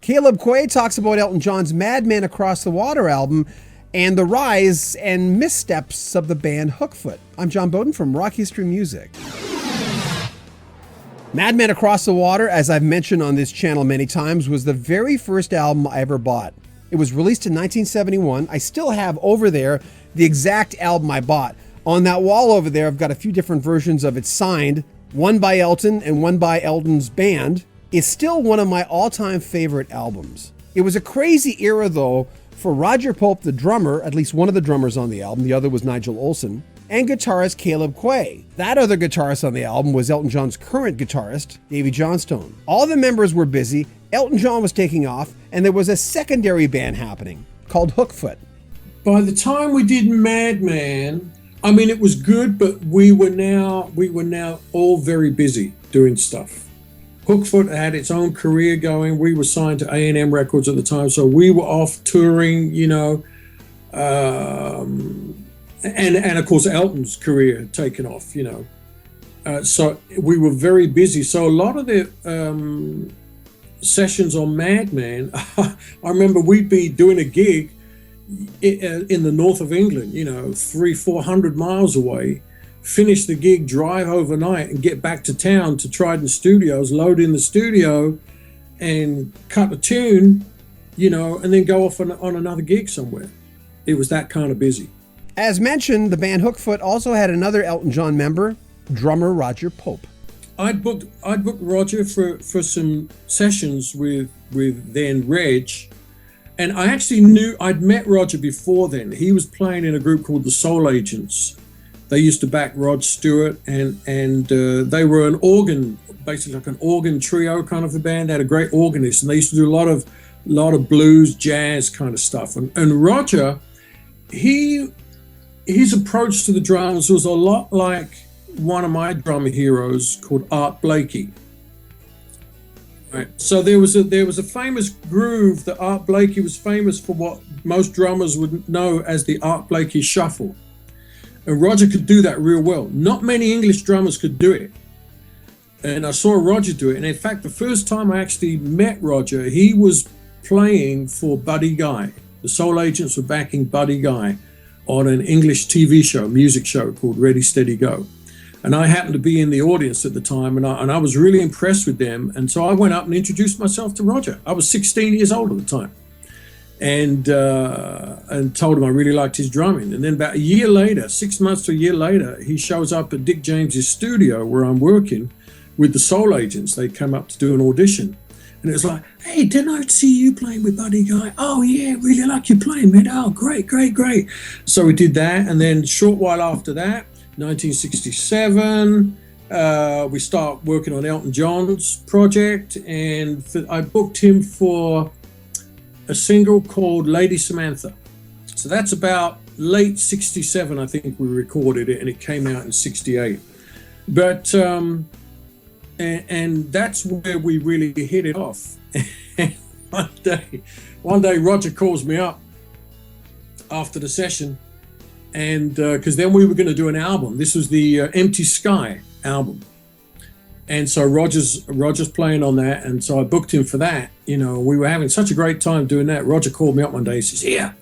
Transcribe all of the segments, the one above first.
Caleb Quaye talks about Elton John's Madman Across the Water album and the rise and missteps of the band Hookfoot. I'm John Beaudin from Rock History Music. Madman Across the Water, as I've mentioned on this channel many times, was the very first album I ever bought. It was released in 1971. I still have over there the exact album I bought. On that wall over there, I've got a few different versions of it signed, one by Elton and one by Elton's band. It's still one of my all-time favorite albums. It was a crazy era, though, for Roger Pope, the drummer, at least one of the drummers on the album, the other was Nigel Olsson, and guitarist Caleb Quaye. That other guitarist on the album was Elton John's current guitarist, Davy Johnstone. All the members were busy, Elton John was taking off, and there was a secondary band happening called Hookfoot. By the time we did Madman, I mean, it was good, but we were now all very busy doing stuff. Hookfoot had its own career going. We were signed to A&M Records at the time, so we were off touring, and of course Elton's career had taken off, so we were very busy. So a lot of the sessions on Madman, I remember we'd be doing a gig in the north of England, 300-400 miles away, finish the gig, drive overnight and get back to town to Trident Studios, load in the studio and cut a tune, and then go off on another gig somewhere. It was that kind of busy. As mentioned, the band Hookfoot also had another Elton John member, drummer Roger Pope. I'd booked Roger for some sessions with then Reg, and I actually I'd met Roger before then. He was playing in a group called the Soul Agents. They used to back Rod Stewart, and they were an organ, basically like an organ trio kind of a band. They had a great organist, and they used to do a lot of blues, jazz kind of stuff. And Roger, his approach to the drums was a lot like one of my drummer heroes called Art Blakey. Right. So there was a famous groove that Art Blakey was famous for, what most drummers would know as the Art Blakey shuffle. And Roger could do that real well. Not many English drummers could do it. And I saw Roger do it. And in fact, the first time I actually met Roger, he was playing for Buddy Guy. The Soul Agents were backing Buddy Guy on an English TV show, music show called Ready, Steady, Go. And I happened to be in the audience at the time, and I was really impressed with them. And so I went up and introduced myself to Roger. I was 16 years old at the time. And told him I really liked his drumming. And then about a year later, 6 months to a year later, he shows up at Dick James's studio where I'm working with the Soul Agents. They come up to do an audition. And it was like, hey, didn't I see you playing with Buddy Guy? Oh, yeah, really like you playing, man. Oh, great. So we did that. And then a short while after that, 1967, we start working on Elton John's project. And I booked him for a single called Lady Samantha. So that's about late 67, I think we recorded it, and it came out in 68. But, and that's where we really hit it off. one day Roger calls me up after the session, and because then we were going to do an album. This was the Empty Sky album. And so Roger's playing on that, and so I booked him for that. We were having such a great time doing that. Roger called me up one day. He says, "Yeah,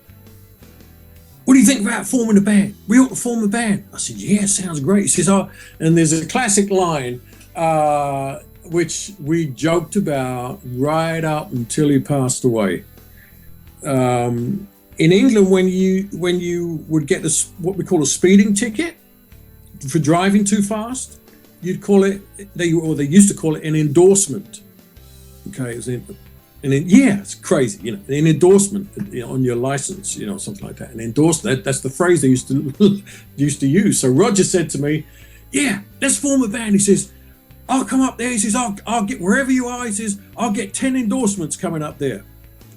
what do you think about forming a band? We ought to form a band." I said, "Yeah, sounds great." He says, "Oh," and there's a classic line which we joked about right up until he passed away. In England, when you would get what we call a speeding ticket for driving too fast, you'd call it, they used to call it an endorsement. Okay, it's crazy, an endorsement on your license, something like that. An endorsement, that's the phrase they used to use. So Roger said to me, "Yeah, let's form a band." He says, "I'll come up there." He says, I'll get wherever you are. He says, "I'll get 10 endorsements coming up there."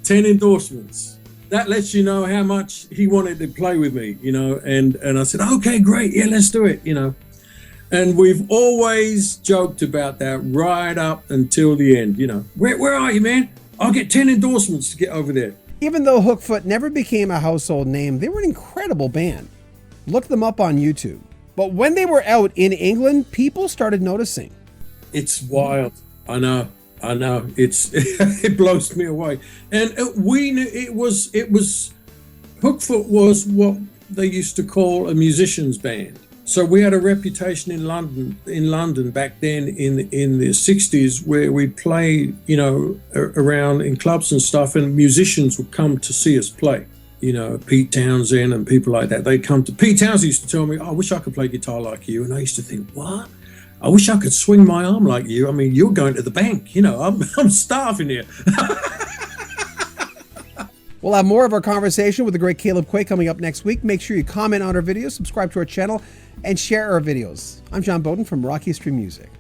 10 endorsements. That lets you know how much he wanted to play with me, and I said, "Okay, great. Yeah, let's do it," And we've always joked about that right up until the end. Where are you, man? I'll get 10 endorsements to get over there. Even though Hookfoot never became a household name, they were an incredible band. Look them up on YouTube. But when they were out in England, people started noticing. It's wild. I know. I know, it's it blows me away. And we knew it was Hookfoot was what they used to call a musician's band. So we had a reputation in London back then in the 60s, where we'd play, you know, around in clubs and stuff, and musicians would come to see us play. You know, Pete Townsend and people like that. They'd come to Pete Townsend used to tell me, oh, I wish I could play guitar like you. And I used to think, what? I wish I could swing my arm like you. I mean, you're going to the bank, you know, I'm starving here. We'll have more of our conversation with the great Caleb Quaye coming up next week. Make sure you comment on our videos, subscribe to our channel, and share our videos. I'm John Beaudin from Rock History Music.